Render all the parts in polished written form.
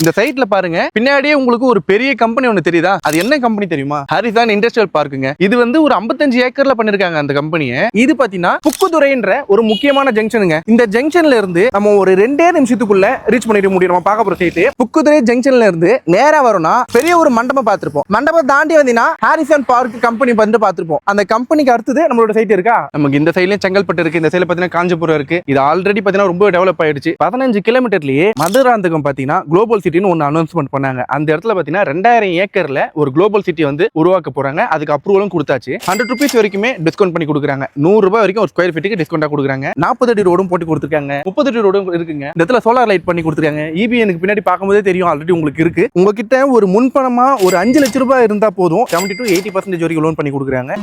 இந்த சைட்ல பாருங்க, பின்னாடியே உங்களுக்கு ஒரு பெரிய கம்பெனி ஒன்னு தெரியுதா? அது என்ன கம்பெனி தெரியுமா? ஹரிசான் இண்டஸ்ட்ரியல் பார்க்குங்க. இது வந்து ஒரு 55 ஏக்கர்ல பண்ணிருக்காங்க அந்த கம்பெனியை. இது பாத்தீங்கன்னா புக்குதுறைன்ற ஒரு முக்கியமான ஜங்ஷனுங்க. இந்த ஜங்ஷன்ல இருந்து நம்ம ஒரு 2 நிமிஷத்துக்குள்ள ரீச் பண்ணிட முடியும். நம்ம பார்க்க போற சைட் புக்குதுறை ஜங்ஷன்ல இருந்து நேரா வரும்னா பெரிய ஒரு மண்டபம் பார்த்திருப்போம். மண்டபம் தாண்டி வந்தீங்கன்னா ஹாரிசன் பார்க் கம்பெனி வந்து பார்த்திருப்போம். அந்த கம்பெனிக்கு அடுத்தது நம்மளோட சைட் இருக்கா? நமக்கு இந்த சைட்லயும் செங்கல்பட்டு இருக்கு, இந்த சைட்ல பாத்தீங்கன்னா காஞ்சிபுரம் இருக்கு. இது ஆல்ரெடி பாத்தீங்கன்னா ரொம்ப டெவலப் ஆயிடுச்சு. 15 கிலோமீட்டர்லயே மதுராந்தகம் பாத்தீங்கன்னா குளோபல் சிட்டின்னு ஒன்னு அனௌன்ஸ்மெண்ட் பண்ணாங்க. அந்த இடத்துல பாத்தீங்கன்னா 2000 ஏக்கர்ல ஒரு குளோபல் சிட்டி வந்து உருவாக்க போறாங்க. அதுக்கு அப்ரூவலும் கொடுத்தாச்சு. 100 ரூபீஸ் வரைக்குமே டிஸ்கவுண்ட் பண்ணி கொடுக்குறாங்க. 100 ரூபாய் வரைக்கும் ஒரு ஸ்கொயர் ஃபீட்டுக்கு டிஸ்கவுண்டா கொடுக்குறாங்க. 40 அடி ரோடும் போட்டு கொடுத்துருக்காங்க. 30 அடி ரோடும் இருக்குங்க. இந்த இடத்துல சோலார் லைட் பண்ணி கொடுத்துருக்காங்க. EB எனக்கு பின்னாடி பார்க்கும்போதே தெரியும், ஆல்ரெடி உங்களுக்கு இருக்கு. உங்ககிட்ட ஒரு முன்பணமா ஒரு 5 லட்சம் ரூபாய் இருந்தா போதும், 70 to 80% வரைக்கும் லோன் பண்ணி கொடுக்குறாங்க.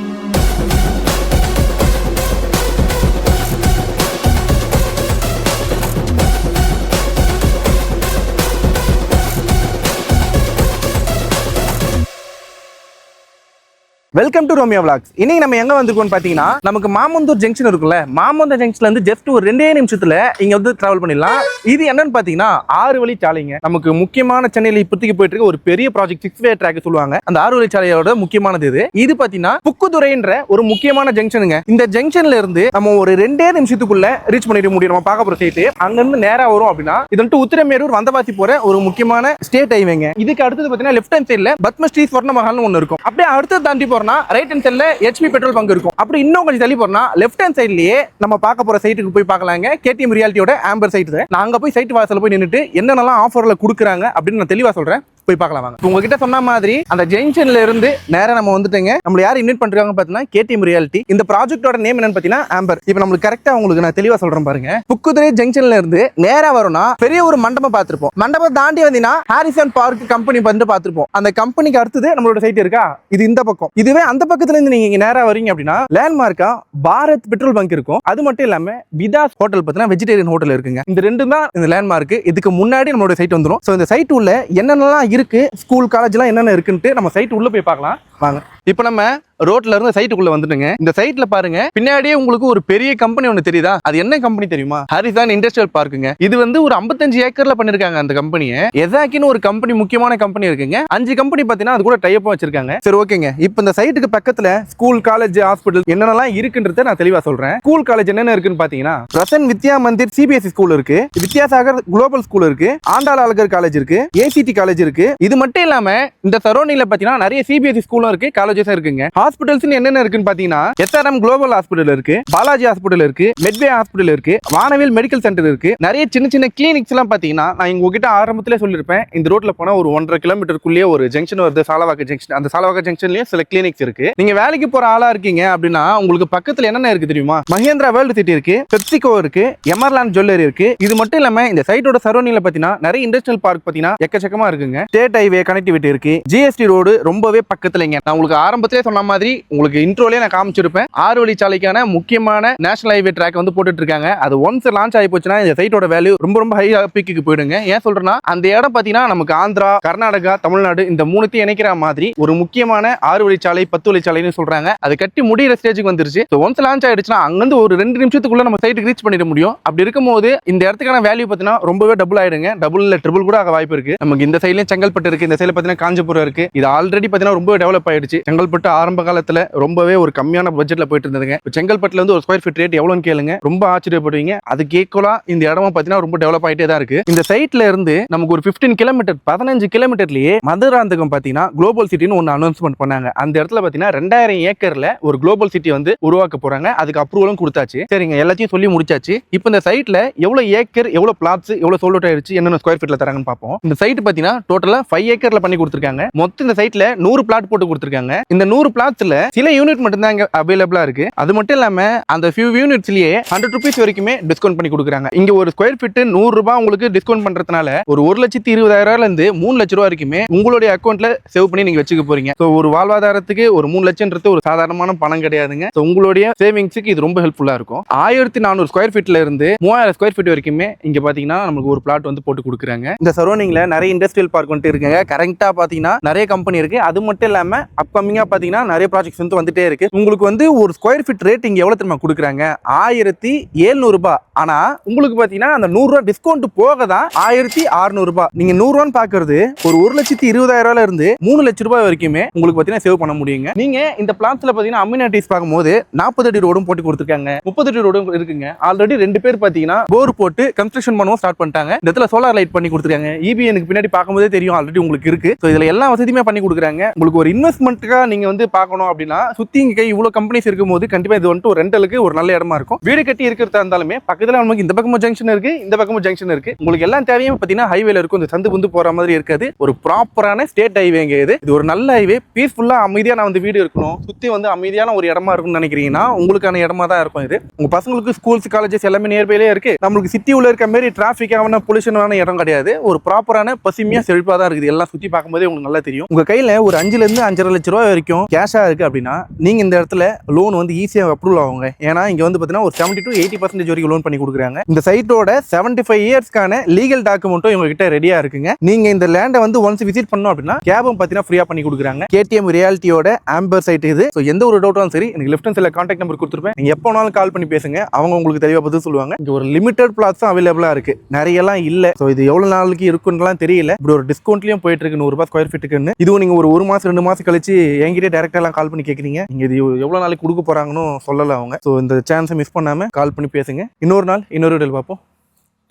Welcome to Romeo vlogs. இன்னைக்கு நம்ம எங்க வந்திருக்கோம்னு பாத்தீங்கன்னா, நமக்கு மாமந்தூர் ஜங்ஷன் இருக்குல்ல, மாமந்தூர் ஜங்ஷன்ல இருந்து ஜஸ்ட் ஒரு 2 நிமிஷத்துல இங்க வந்து டிராவல் பண்ணிடலாம். இது என்னன்னு பாத்தீங்கன்னா 6 வழி சாலைங்க. நமக்கு முக்கியமான சென்னையில இப்போதைக்கு போயிட்டு இருக்க ஒரு பெரிய ப்ராஜெக்ட் 6-வே ட்ராக் சொல்லுவாங்க. அந்த 6 வழி சாலையோட முக்கியமானது இது பாத்தீங்கன்னா புக்குதுறைன்ற ஒரு முக்கியமான ஜங்ஷனுங்க. இந்த ஜங்ஷன்ல இருந்து நம்ம ஒரு 2 நிமிஷத்துக்குள்ள ரீச் பண்ணிட முடியும். நம்ம பார்க்க போற சைட் அங்க இருந்து நேரா வரும் அப்படின்னா, இது வந்து உத்திரமேரூர் வந்தவாசி போற ஒரு முக்கியமான ஸ்டேட் ஹைவேங்க. இதுக்கு அடுத்தது பாத்தீங்கன்னா லெஃப்ட் ஹேண்ட் சைடுல பத்மஸ்ரீ ஸ்வர்ண மஹால்னு ஒன்னு இருக்கும். அப்படியே அடுத்து தாண்டி ரைட் ஹேண்ட் சைடுல HP பெட்ரோல் பங்க் இருக்கும். அப்படி இன்னும் கொஞ்சம் தள்ளி போறனா லெஃப்ட் ஹேண்ட் சைடுலயே நம்ம பார்க்க போற சைட்டுக்கு போய் பார்க்கலாங்க. KTM ரியாலிட்டியோட ஆம்பர் சைட். நான் அங்க போய் சைட் வாசல்ல போய் நின்னுட்டு என்னென்னலாம் ஆஃபர்ல கொடுக்குறாங்க அப்படின்னு நான் தெளிவா சொல்றேன். போய் பார்க்கலாம் வாங்க. உங்ககிட்ட சொன்ன மாதிரி அந்த ஜங்ஷன்ல இருந்து நேரா நம்ம வந்துட்டேங்க. நம்மள யார் இன்வைட் பண்றாங்க பாத்தீங்கன்னா KTM ரியாலிட்டி. இந்த ப்ராஜெக்ட்டோட நேம் என்னன்னு பாத்தீங்கன்னா ஆம்பர். இப்போ நம்மளுக்கு கரெக்ட்டா உங்களுக்கு நான் தெளிவா சொல்றேன் பாருங்க. புக்குதுறை ஜங்ஷன்ல இருந்து நேரா வரும்னா பெரிய ஒரு மண்டபம் பார்த்திருப்போம். மண்டபம் தாண்டி வந்தீங்கன்னா ஹாரிசன் பார்க் கம்பெனி வந்து பார்த்திருப்போம். அந்த கம்பெனிக்கு அடுத்தது நம்மளோட சைட் இருக்கா? இது இந்த பக்கம். இதுவே அந்த பக்கத்துல இருந்து நீங்க நேரா வரீங்க அப்படின்னா லேண்ட்மார்க்கா பாரத் பெட்ரோல் பங்க் இருக்கும். அது மட்டும் இல்லாம விதாஸ் ஹோட்டல் பாத்தீங்கன்னா வெஜிடேரியன் ஹோட்டல் இருக்குங்க. இந்த ரெண்டும் தான் இந்த லேண்ட்மார்க். இதுக்கு முன்னாடி நம்மளோட சைட் வந்துரும். சோ இந்த சைட் உள்ள என்னென்னலாம் இருக்கு, ஸ்கூல் காலேஜ்லாம் என்னென்ன இருக்குன்னு நம்ம சைட் உள்ள போய் பார்க்கலாம் வாங்க. இப்போ நம்ம ரோட்ல இருந்து சைட்டுக்குள்ள வந்துட்டுங்க. இந்த சைட்ல பாருங்க, பின்னாடியே உங்களுக்கு ஒரு பெரிய கம்பெனி ஒன்னு தெரியுதா? அது என்ன கம்பெனி தெரியுமா? ஹரிசான் இண்டஸ்ட்ரியல் பார்க்குங்க. இது வந்து ஒரு 55 ஏக்கர்ல பண்ணிருக்காங்க அந்த கம்பெனியை. எசாக்கின்னு ஒரு கம்பெனி, முக்கியமான கம்பெனி இருக்குங்க. 5 கம்பெனி பாத்தீங்கன்னா அது கூட டைப் வச்சிருக்காங்க. சரி, ஓகேங்க. இப்போ இந்த சைட்டுக்கு பக்கத்துல ஸ்கூல், காலேஜ், ஹாஸ்பிட்டல் என்னென்னலாம் இருக்குன்றத நான் தெளிவா சொல்றேன். ஸ்கூல், காலேஜ் என்னென்ன இருக்குன்னு பாத்தீங்கன்னா, பிரசன் வித்யா மந்திர் CBSE ஸ்கூல் இருக்கு, வித்யாசாகர் குளோபல் ஸ்கூல் இருக்கு, ஆண்டாள் அழகர் காலேஜ் இருக்கு, ACT காலேஜ் இருக்கு. இது மட்டும் இல்லாம இந்த சரௌண்டிங்ல பாத்தீங்கன்னா நிறைய CBSE ஸ்கூலும் இருக்கு, காலேஜஸ் இருக்குங்க. ஹாஸ்பிட்டல்ஸ் என்னென்ன இருக்குன்னு பாத்தீங்கன்னா SRM குளோபல் ஹாஸ்பிட்டல் இருக்கு, பாலாஜி ஹாஸ்பிட்டல் இருக்கு, மெட்வே ஹாஸ்பிட்டல் இருக்கு, வானவில் மெடிக்கல் சென்டர் இருக்கு. நிறைய சின்ன சின்ன கிளினிக்ஸ் எல்லாம் பாத்தீங்கன்னா, நான் உங்ககிட்ட ஆரம்பத்திலே சொல்லிருப்பேன், இந்த ரோட்ல போனா ஒரு 1.5 கிலோமீட்டருக்குள்ளேயே ஒரு ஜங்ஷன் வருது, சாலவாக்க ஜங்ஷன். அந்த சாலவாக்க ஜங்ஷன்லயும் சில கிளினிக்ஸ் இருக்கு. நீங்க வேலைக்கு போற ஆளா இருக்கீங்க அப்படின்னா உங்களுக்கு பக்கத்துல என்னென்ன இருக்கு தெரியுமா? மஹேந்திரா வேர்ல்டு சிட்டி இருக்கு, பெப்சிகோ இருக்கு, எமர்லாண்ட் ஜுவல்லரி இருக்கு. இது மட்டும் இல்லாம இந்த சைட்டோட சரௌண்டிங்ல பாத்தீங்கன்னா நிறைய இண்டஸ்ட்ரியல் பார்க் பாத்தீங்கன்னா எக்கச்சக்கமா இருக்குங்க. ஸ்டேட் ஹைவே கனெக்டிவிட்டி இருக்கு, GST ரோடு ரொம்பவே பக்கத்துலங்க. நான் உங்களுக்கு ஆரம்பத்திலே சொன்ன மாதிரி உங்களுக்கு இன்ட்ரோலயே நான் காமிச்சிருப்பேன். 6 வழி சாலைக்கான முக்கியமான நேஷனல் ஹைவே ட்ராக் வந்து போட்டுட்டு இருக்காங்க. அது ஒன்ஸ் லான்ச் ஆகி போச்சுன்னா இந்த சைட்டோட வேல்யூ ரொம்ப ரொம்ப ஹை பீக்கு போயிடுங்க. ஏன் சொல்றேன்னா, அந்த இடம் பாத்தீங்கன்னா நமக்கு ஆந்திரா, கர்நாடகா, தமிழ்நாடு இந்த மூணுத்தையும் இணைக்கிற மாதிரி ஒரு முக்கியமான 6 வழி சாலை, 10 வழி சாலைன்னு சொல்றாங்க. அது கட்டி முடிகிற ஸ்டேஜுக்கு வந்துருச்சு. ஒன்ஸ் லான்ச் ஆயிடுச்சுன்னா அங்கிருந்து ஒரு 2 நிமிஷத்துக்குள்ள நம்ம சைட்டுக்கு ரீச் பண்ணிட முடியும். அப்படி இருக்கும்போது இந்த இடத்துக்கான வேல்யூ பாத்தீங்கன்னா ரொம்பவே டபுள் ஆயிடுங்க. டபுள் இல்ல ட்ரிபிள் கூட ஆக வாய்ப்பு இருக்கு. நமக்கு இந்த சைட்லயும் செங்கல்பட்டு இருக்கு, இந்த சைட்ல பாத்தீங்கன்னா காஞ்சிபுரம் இருக்கு. இது ஆல்ரெடி பாத்தீங்கன்னா ரொம்ப டெவலப் ஆயிடுச்சு. செங்கல்பட்டு ஆரம்ப காலத்துல ரொம்பவே ஒரு கம்மியான பட்ஜெட்ல போயிட்டு இருந்ததுங்க. செங்கல்பட்டுல இருந்து ஒரு ஸ்கொயர் ஃபீட் ரேட் எவ்வளவுன்னு கேளுங்க, ரொம்ப ஆச்சரியப்படுவீங்க. அதுக்கு ஈக்குவலா இந்த இடமும் பாத்தீங்கன்னா ரொம்ப டெவலப் ஆயிட்டே தான் இருக்கு. இந்த சைட்ல இருந்து நமக்கு ஒரு 15 கிலோமீட்டர், 15 கிலோமீட்டர்லயே மதுராந்தகம் பாத்தீங்கன்னா குளோபல் சிட்டின்னு ஒன்னு அனௌன்ஸ்மெண்ட் பண்ணாங்க. அந்த இடத்துல பாத்தீங்கன்னா 2000 ஏக்கர்ல ஒரு குளோபல் சிட்டி வந்து உருவாக்க போறாங்க. அதுக்கு அப்ரூவலும் கொடுத்தாச்சு. சரிங்க, எல்லாத்தையும் சொல்லி முடிச்சாச்சு. இப்போ இந்த சைட்ல எவ்வளவு ஏக்கர், எவ்வளவு பிளாட்ஸ், எவ்வளவு சோல்ட் ஆயிடுச்சு, என்னென்ன ஸ்கொயர் ஃபீட்ல தராங்கன்னு பார்ப்போம். இந்த சைட் பாத்தீங்கன்னா டோட்டலா 5 ஏக்கர்ல பண்ணி கொடுத்திருக்காங்க. மொத்தம் இந்த சைட்ல 100 பிளாட் போட்டு கொடுத்திருக்காங்க. இந்த 100 பிளாட்ஸ்ல சில யூனிட் மட்டும் தான் அவைலபிளா இருக்கு. அது மட்டும் இல்லாம அந்த ஃபியூ யூனிட்ஸ்லயே 100 ரூபீஸ் வரைக்குமே டிஸ்கவுண்ட் பண்ணி கொடுக்குறாங்க. இங்க ஒரு ஸ்கொயர் ஃபீட் 100 ரூபாய் உங்களுக்கு டிஸ்கவுண்ட் பண்றதுனால ஒரு 1,20,000 இருந்து 3 லட்சம் ரூபாய் வரைக்குமே உங்களுடைய அக்கௌண்ட்ல சேவ் பண்ணி நீங்க வச்சுக்க போறீங்க. ஒரு வாழ்வாதாரத்துக்கு ஒரு 3 லட்சம்ன்றது ஒரு சாதாரணமான பணம் கிடையாதுங்க. உங்களுடைய சேவிங்ஸுக்கு இது ரொம்ப ஹெல்ப்ஃபுல்லா இருக்கும். 1400 ஸ்கொயர் ஃபீட்ல இருந்து 3000 ஸ்கொயர் ஃபீட் வரைக்குமே இங்க பாத்தீங்கன்னா நமக்கு ஒரு பிளாட் வந்து போட்டு கொடுக்குறாங்க. இந்த சரௌண்டிங்ல நிறைய இண்டஸ்ட்ரியல் பார்க் வந்துட்டு இருக்குங்க. கரெக்டா பாத்தீங்கன்னா நிறைய கம்பெனி இருக்கு. அது மட்டும் இல்லாம அப்கமிங்கா பாத்தீங்கன்னா நிறைய ப்ராஜெக்ட்ஸ் வந்து வந்துட்டே இருக்கு. உங்களுக்கு வந்து ஒரு ஸ்கொயர் ஃபீட் ரேட் இங்க எவ்வளவு தெரியுமா கொடுக்குறாங்க? 1700 ரூபாய். ஆனா உங்களுக்கு பாத்தீங்கன்னா அந்த 100 ரூபாய் டிஸ்கவுண்ட் போக தான் 1600 ரூபாய். நீங்க 100 ரூபான்னு பாக்குறது ஒரு 1,20,000 இருந்து 3 லட்சம் ரூபாய் வரைக்குமே உங்களுக்கு பாத்தீங்கன்னா சேவ் பண்ண முடியுங்க. நீங்க இந்த பிளான்ஸ்ல பாத்தீங்கன்னா அம்யூனிட்டிஸ் பார்க்கும்போது 40 அடி ரோடும் போட்டு கொடுத்துருக்காங்க, 30 அடி ரோடும் இருக்குங்க. ஆல்ரெடி 2 பேர் பாத்தீங்கன்னா போர் போட்டு கன்ஸ்ட்ரக்ஷன் பண்ணவும் ஸ்டார்ட் பண்ணிட்டாங்க. இந்த இடத்துல சோலார் லைட் பண்ணி கொடுத்துருக்காங்க. EB எனக்கு பின்னாடி பார்க்கும்போதே தெரியும் ஆல்ரெடி உங்களுக்கு இருக்கு. ஸோ இதுல எல்லா வசதியுமே பண்ணி கொடுக்குறாங்க. உங்களுக்கு ஒரு இன்வெஸ்ட்மெண்ட்டுக்காக நீங்க வந்து பார்க்கணும் அப்படின்னா சுத்தி இங்க இவ்வளவு கம்பெனிஸ் இருக்கும்போது கண்டிப்பா இது வந்துட்டு ஒரு ரெண்டலுக்கு ஒரு நல்ல இடமா இருக்கும். வீடு கட்டி இருக்கிறதா இருந்தாலுமே பக்கத்துல நமக்கு இந்த பக்கமும் ஜங்ஷன் இருக்கு, இந்த பக்கமும் ஜங்ஷன் இருக்கு. உங்களுக்கு எல்லாம் தேவையும் பாத்தீங்கன்னா ஹைவேல இருக்கும். இந்த சந்து புந்து போற மாதிரி இருக்காது. ஒரு ப்ராப்பரான ஸ்டேட் ஹைவேங்க இது. இது ஒரு நல்ல ஹைவே. பீஸ்ஃபுல்லா அமைதியான வந்து வீடு இருக்கணும், சுத்தி வந்து அமைதியான ஒரு இடமா இருக்கும்னு நினைக்கிறீங்கன்னா உங்களுக்கான இடமா தான் இருக்கும் இது. உங்க பசங்களுக்கு ஸ்கூல்ஸ் காலேஜஸ் எல்லாமே நியர்பைலே இருக்கு. நம்மளுக்கு சிட்டி உள்ள இருக்க மாதிரி டிராபிக் ஆன பொல்யூஷனான இடம் கிடையாது. ஒரு ப்ராப்பரான பசுமையா செழிப்பா தான் இருக்குது. எல்லாம் சுத்தி பார்க்கும்போதே உங்களுக்கு நல்லா தெரியும். உங்க கையில ஒரு 5 இருந்து 5.5 லட்சம் ரூபாய் வரைக்கும் கேஷா இருக்கு அப்படின்னா நீங்க இந்த இடத்துல லோன் வந்து ஈஸியா அப்ரூவல் ஆகுங்க. ஏன்னா இங்க வந்து பாத்தீங்கன்னா ஒரு 70 to 80% வரைக்கும் லோன் பண்ணி கொடுக்குறாங்க. இந்த சைட்டோட 75 இயர்ஸ்க்கான லீகல் டாக்குமெண்ட்டும் இவங்க கிட்ட ரெடியா இருக்குங்க. நீங்க இந்த லேண்டை வந்து ஒன்ஸ் விசிட் பண்ணணும் அப்படின்னா கேபும் பாத்தீங்கன்னா ஃப்ரீயா பண்ணி கொடுக்குறாங்க. KTM ரியாலிட்டியோட ஆம்பர் சைட் இது. ஸோ எந்த ஒரு டவுட்டாலும் சரி எனக்கு லெஃப்ட் ஹேண்ட் சைட்ல கான்டாக்ட் நம்பர் கொடுத்துருப்பேன். நீங்க எப்போ வேணாலும் கால் பண்ணி பேசுங்க, அவங்க உங்களுக்கு தெளிவா பதில் சொல்லுவாங்க. இங்க ஒரு லிமிடெட் பிளாட்ஸ் அவைலபிளா இருக்கு, நிறைய எல்லாம் இல்ல. ஸோ இது எவ்வளவு நாளுக்கு இருக்குன்னு தெரியல. இப்படி ஒரு டிஸ்கவுண்ட்லயும் போயிட்டு இருக்கு 100 ரூபாய் ஸ்கொயர் ஃபீட்டுக்குன்னு. இதுவும் நீங்க ஒரு மாசம் 2 மாசம் கழிச்சு என்கிட்ட டைரக்டா எல்லாம் கால் பண்ணி கேக்குறீங்க. நீங்க இது எவ்வளவு நாளைக்கு கொடுக்க போறாங்கன்னு சொல்லல அவங்க. ஸோ இந்த சான்ஸை மிஸ் பண்ணாம கால் பண்ணி பேசுங்க. இன்னொரு நாள் இன்னொரு வீடியோல பார்ப்போம்.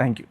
தேங்க்யூ.